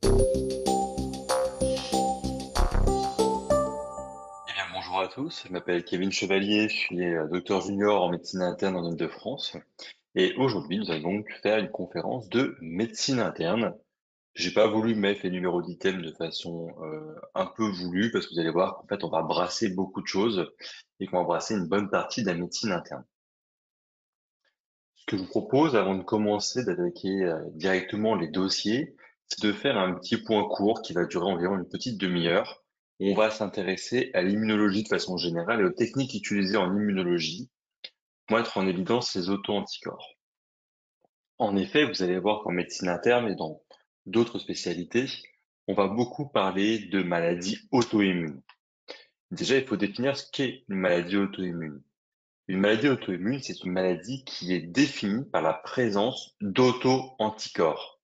Eh bien, bonjour à tous, je m'appelle Kevin Chevalier, je suis docteur junior en médecine interne en Île-de-France et aujourd'hui nous allons donc faire une conférence de médecine interne. J'ai pas voulu mettre les numéros d'items de façon un peu voulue parce que vous allez voir qu'en fait on va brasser beaucoup de choses et qu'on va brasser une bonne partie de la médecine interne. Ce que je vous propose avant de commencer d'attaquer directement les dossiers, c'est de faire un petit point court qui va durer environ une petite demi-heure. On va s'intéresser à l'immunologie de façon générale et aux techniques utilisées en immunologie pour mettre en évidence ces auto-anticorps. En effet, vous allez voir qu'en médecine interne et dans d'autres spécialités, on va beaucoup parler de maladies auto-immunes. Déjà, il faut définir ce qu'est une maladie auto-immune. Une maladie auto-immune, c'est une maladie qui est définie par la présence d'auto-anticorps,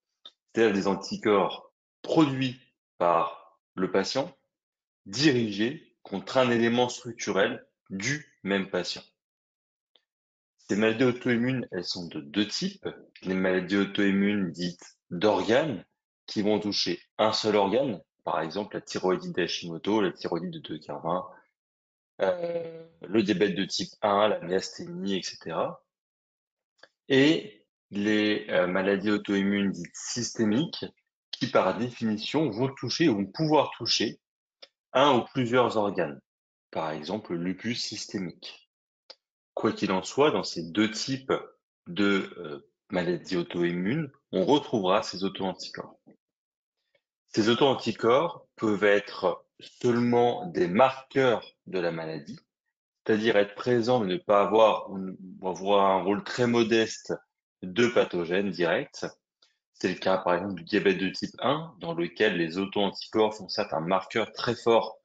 c'est-à-dire des anticorps produits par le patient, dirigés contre un élément structurel du même patient. Ces maladies auto-immunes, elles sont de deux types. Les maladies auto-immunes dites d'organes, qui vont toucher un seul organe, par exemple la thyroïdite d'Hashimoto, la thyroïdite de Tokérevin, le diabète de type 1, la myasthénie, etc. Et les maladies auto-immunes dites systémiques, qui par définition vont toucher ou vont pouvoir toucher un ou plusieurs organes, par exemple le lupus systémique. Quoi qu'il en soit, dans ces deux types de maladies auto-immunes, on retrouvera ces auto-anticorps. Ces auto-anticorps peuvent être seulement des marqueurs de la maladie, c'est-à-dire être présents mais ne pas avoir ou avoir un rôle très modeste de pathogènes directs. C'est le cas, par exemple, du diabète de type 1, dans lequel les auto-anticorps sont certes un marqueur très fort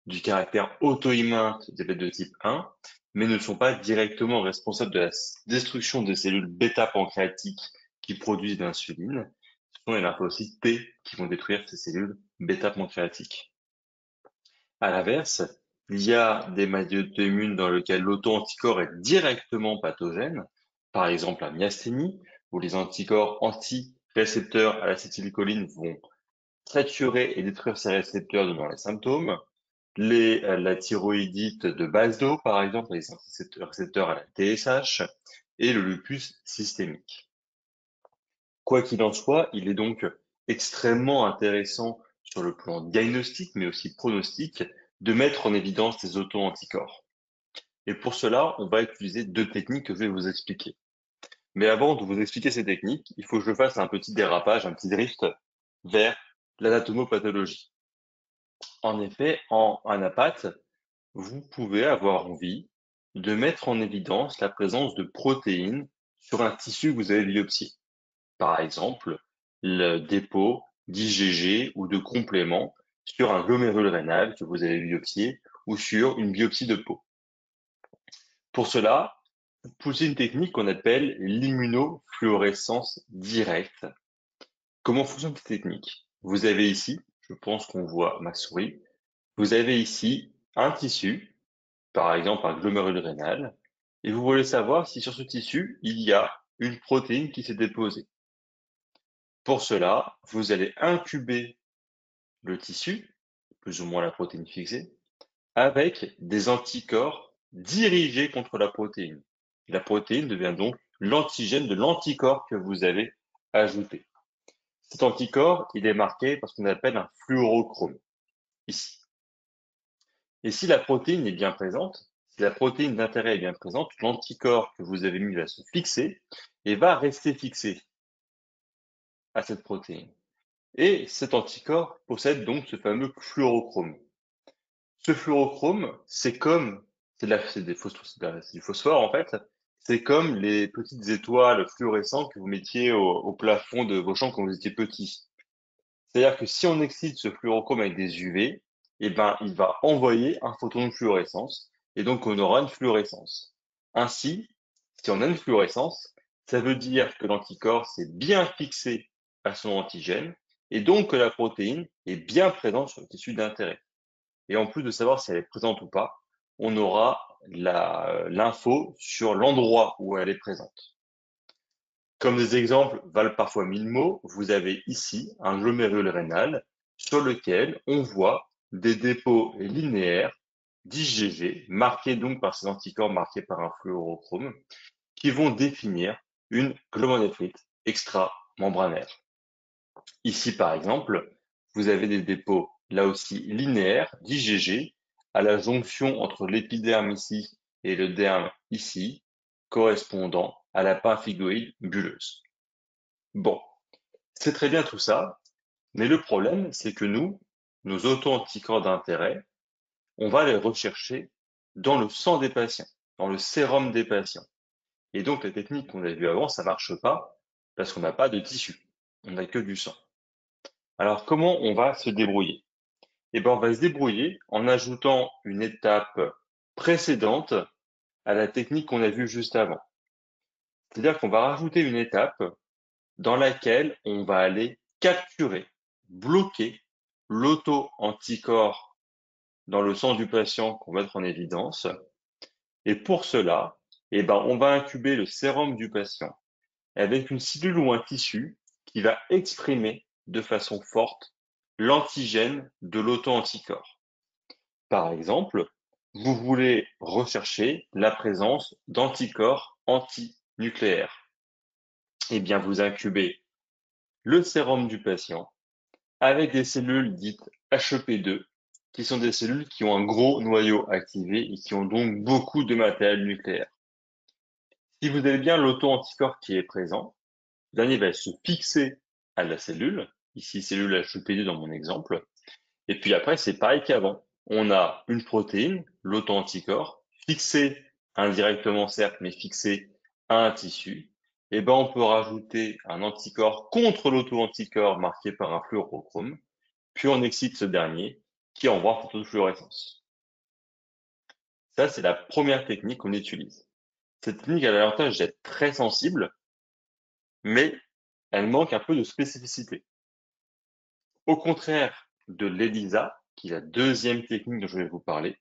du caractère auto-immun du diabète de type 1, mais ne sont pas directement responsables de la destruction des cellules bêta-pancréatiques qui produisent de l'insuline. Ce sont les lymphocytes T qui vont détruire ces cellules bêta-pancréatiques. À l'inverse, il y a des maladies auto-immunes dans lesquelles l'auto-anticorps est directement pathogène, par exemple la myasthénie, où les anticorps anti-récepteurs à l'acétylcholine vont saturer et détruire ces récepteurs donnant les symptômes. La thyroïdite de Basedow, par exemple, les récepteurs à la TSH, et le lupus systémique. Quoi qu'il en soit, il est donc extrêmement intéressant sur le plan diagnostique, mais aussi pronostic, de mettre en évidence ces auto-anticorps. Et pour cela, on va utiliser deux techniques que je vais vous expliquer. Mais avant de vous expliquer ces techniques, il faut que je fasse un petit dérapage, un petit drift vers l'anatomopathologie. En effet, en anapath, vous pouvez avoir envie de mettre en évidence la présence de protéines sur un tissu que vous avez biopsié. Par exemple, le dépôt d'IgG ou de compléments sur un glomérule rénal que vous avez biopsié ou sur une biopsie de peau. Pour cela, vous poussez une technique qu'on appelle l'immunofluorescence directe. Comment fonctionne cette technique? Vous avez ici, je pense qu'on voit ma souris, vous avez ici un tissu, par exemple un glomérule rénal, et vous voulez savoir si sur ce tissu, il y a une protéine qui s'est déposée. Pour cela, vous allez incuber le tissu, plus ou moins la protéine fixée, avec des anticorps dirigés contre la protéine. La protéine devient donc l'antigène de l'anticorps que vous avez ajouté. Cet anticorps, il est marqué par ce qu'on appelle un fluorochrome, ici. Et si la protéine est bien présente, si la protéine d'intérêt est bien présente, l'anticorps que vous avez mis va se fixer et va rester fixé à cette protéine. Et cet anticorps possède donc ce fameux fluorochrome. Ce fluorochrome, c'est du phosphore en fait, c'est comme les petites étoiles fluorescentes que vous mettiez au plafond de vos chambres quand vous étiez petit. C'est-à-dire que si on excite ce fluorochrome avec des UV, eh ben, il va envoyer un photon de fluorescence, et donc on aura une fluorescence. Ainsi, si on a une fluorescence, ça veut dire que l'anticorps s'est bien fixé à son antigène, et donc que la protéine est bien présente sur le tissu d'intérêt. Et en plus de savoir si elle est présente ou pas, on aura l'info sur l'endroit où elle est présente. Comme des exemples valent parfois mille mots, vous avez ici un glomérule rénal sur lequel on voit des dépôts linéaires d'IgG, marqués donc par ces anticorps marqués par un fluorochrome, qui vont définir une glomérulonéphritite extramembranaire. Ici, par exemple, vous avez des dépôts, là aussi linéaires, d'IgG, à la jonction entre l'épiderme ici et le derme ici, correspondant à la pemphigoïde bulleuse. Bon, c'est très bien tout ça, mais le problème, c'est que nous, nos auto-anticorps d'intérêt, on va les rechercher dans le sang des patients, dans le sérum des patients. Et donc, la technique qu'on a vue avant, ça marche pas parce qu'on n'a pas de tissu. On n'a que du sang. Alors, comment on va se débrouiller? Eh ben, on va se débrouiller en ajoutant une étape précédente à la technique qu'on a vue juste avant. C'est-à-dire qu'on va rajouter une étape dans laquelle on va aller capturer, bloquer l'auto-anticorps dans le sang du patient qu'on va mettre en évidence. Et pour cela, eh ben, on va incuber le sérum du patient avec une cellule ou un tissu qui va exprimer de façon forte l'antigène de l'auto-anticorps. Par exemple, vous voulez rechercher la présence d'anticorps antinucléaires. Eh bien, vous incubez le sérum du patient avec des cellules dites HEP2, qui sont des cellules qui ont un gros noyau activé et qui ont donc beaucoup de matériel nucléaire. Si vous avez bien l'auto-anticorps qui est présent, le dernier va se fixer à la cellule, ici cellule HEP2 dans mon exemple, et puis après c'est pareil qu'avant. On a une protéine, l'auto-anticorps, fixée indirectement certes, mais fixée à un tissu. Et ben on peut rajouter un anticorps contre l'auto-anticorps marqué par un fluorochrome, puis on excite ce dernier qui envoie un photofluorescence. Ça, c'est la première technique qu'on utilise. Cette technique a l'avantage d'être très sensible, mais elle manque un peu de spécificité. Au contraire de l'ELISA, qui est la deuxième technique dont je vais vous parler,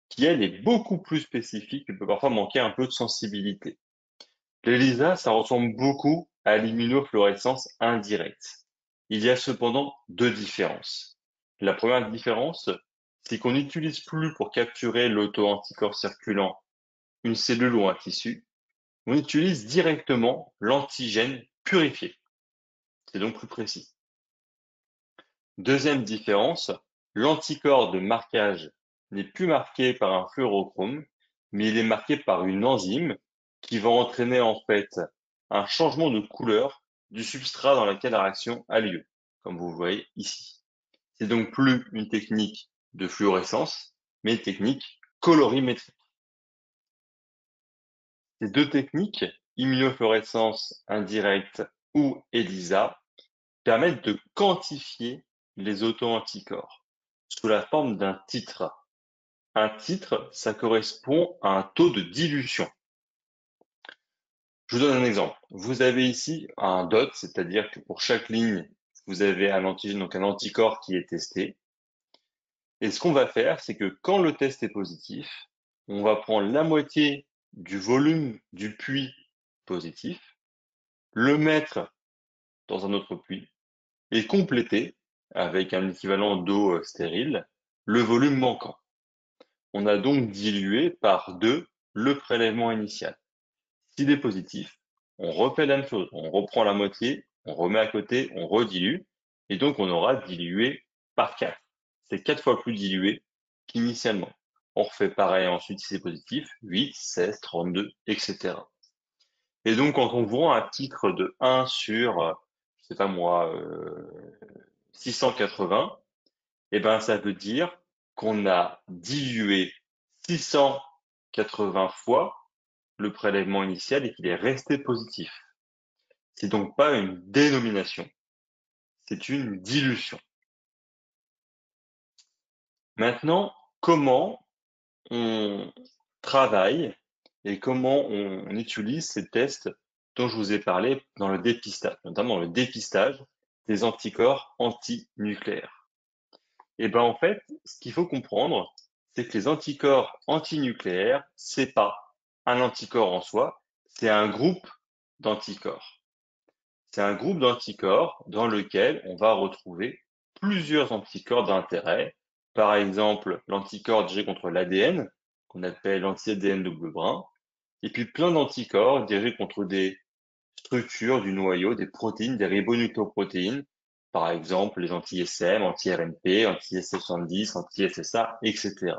qui elle est beaucoup plus spécifique et peut parfois manquer un peu de sensibilité. L'ELISA, ça ressemble beaucoup à l'immunofluorescence indirecte. Il y a cependant deux différences. La première différence, c'est qu'on n'utilise plus pour capturer l'auto-anticorps circulant une cellule ou un tissu, on utilise directement l'antigène purifié. C'est donc plus précis. Deuxième différence, l'anticorps de marquage n'est plus marqué par un fluorochrome, mais il est marqué par une enzyme qui va entraîner en fait un changement de couleur du substrat dans lequel la réaction a lieu, comme vous voyez ici. C'est donc plus une technique de fluorescence, mais une technique colorimétrique. Ces deux techniques, immunofluorescence indirecte ou ELISA, permettent de quantifier les auto-anticorps sous la forme d'un titre. Un titre, ça correspond à un taux de dilution. Je vous donne un exemple. Vous avez ici un DOT, c'est-à-dire que pour chaque ligne, vous avez un antigène, donc un anticorps qui est testé. Et ce qu'on va faire, c'est que quand le test est positif, on va prendre la moitié du volume du puits positif, le mettre dans un autre puits et compléter avec un équivalent d'eau stérile le volume manquant. On a donc dilué par 2 le prélèvement initial. S'il est positif, on refait la même chose, on reprend la moitié, on remet à côté, on redilue, et donc on aura dilué par 4. C'est 4 fois plus dilué qu'initialement. On refait pareil ensuite si c'est positif, 8, 16, 32, etc. Et donc quand on voit un titre de 1 sur, je sais pas moi, 680, eh ben ça veut dire qu'on a dilué 680 fois le prélèvement initial et qu'il est resté positif. C'est donc pas une dénomination, c'est une dilution. Maintenant, comment on travaille et comment on utilise ces tests dont je vous ai parlé dans le dépistage, notamment le dépistage des anticorps antinucléaires. Et ben en fait, ce qu'il faut comprendre, c'est que les anticorps antinucléaires, c'est pas un anticorps en soi, c'est un groupe d'anticorps. C'est un groupe d'anticorps dans lequel on va retrouver plusieurs anticorps d'intérêt. Par exemple, l'anticorps dirigé contre l'ADN, qu'on appelle l'anti-ADN double brin, et puis plein d'anticorps dirigés contre des structures du noyau, des protéines, des ribonucléoprotéines, par exemple les anti-SM, anti-RNP, anti-SF70, anti-SSA, etc.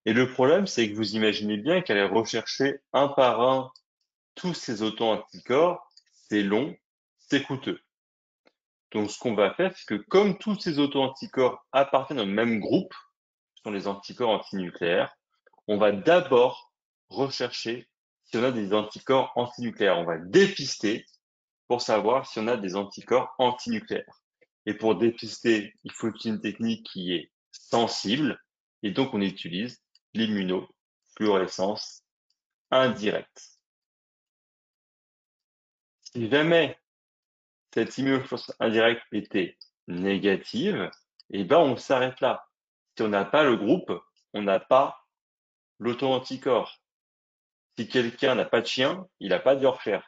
Et le problème, c'est que vous imaginez bien qu'aller rechercher un par un tous ces auto-anticorps, c'est long, c'est coûteux. Donc, ce qu'on va faire, c'est que comme tous ces auto-anticorps appartiennent au même groupe, ce sont les anticorps antinucléaires, on va d'abord rechercher si on a des anticorps antinucléaires. On va dépister pour savoir si on a des anticorps antinucléaires. Et pour dépister, il faut utiliser une technique qui est sensible, et donc on utilise l'immunofluorescence indirecte. Si jamais cette immunofluorescence indirecte était négative, eh ben on s'arrête là. Si on n'a pas le groupe, on n'a pas l'auto-anticorps. Si quelqu'un n'a pas de chien, il n'a pas de Yorkshire.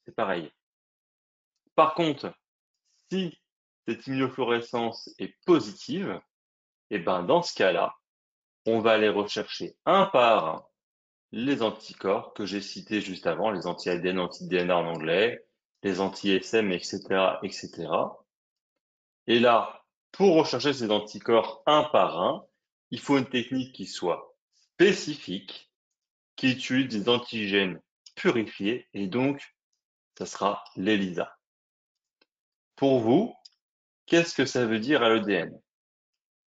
C'est pareil. Par contre, si cette immunofluorescence est positive, eh ben dans ce cas-là, on va aller rechercher un par un les anticorps que j'ai cités juste avant, les anti-ADN, anti-DNA en anglais, les anti-SM, etc., etc. Et là, pour rechercher ces anticorps un par un, il faut une technique qui soit spécifique, qui utilise des antigènes purifiés, et donc, ça sera l'ELISA. Pour vous, qu'est-ce que ça veut dire à l'EDN?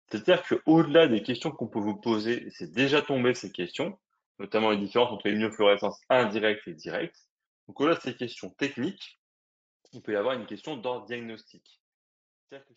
C'est-à-dire qu'au-delà des questions qu'on peut vous poser, et c'est déjà tombé ces questions, notamment les différences entre l'immunofluorescence indirecte et directe, donc au-delà de ces questions techniques, il peut y avoir une question d'ordre diagnostique. C'est-à-dire que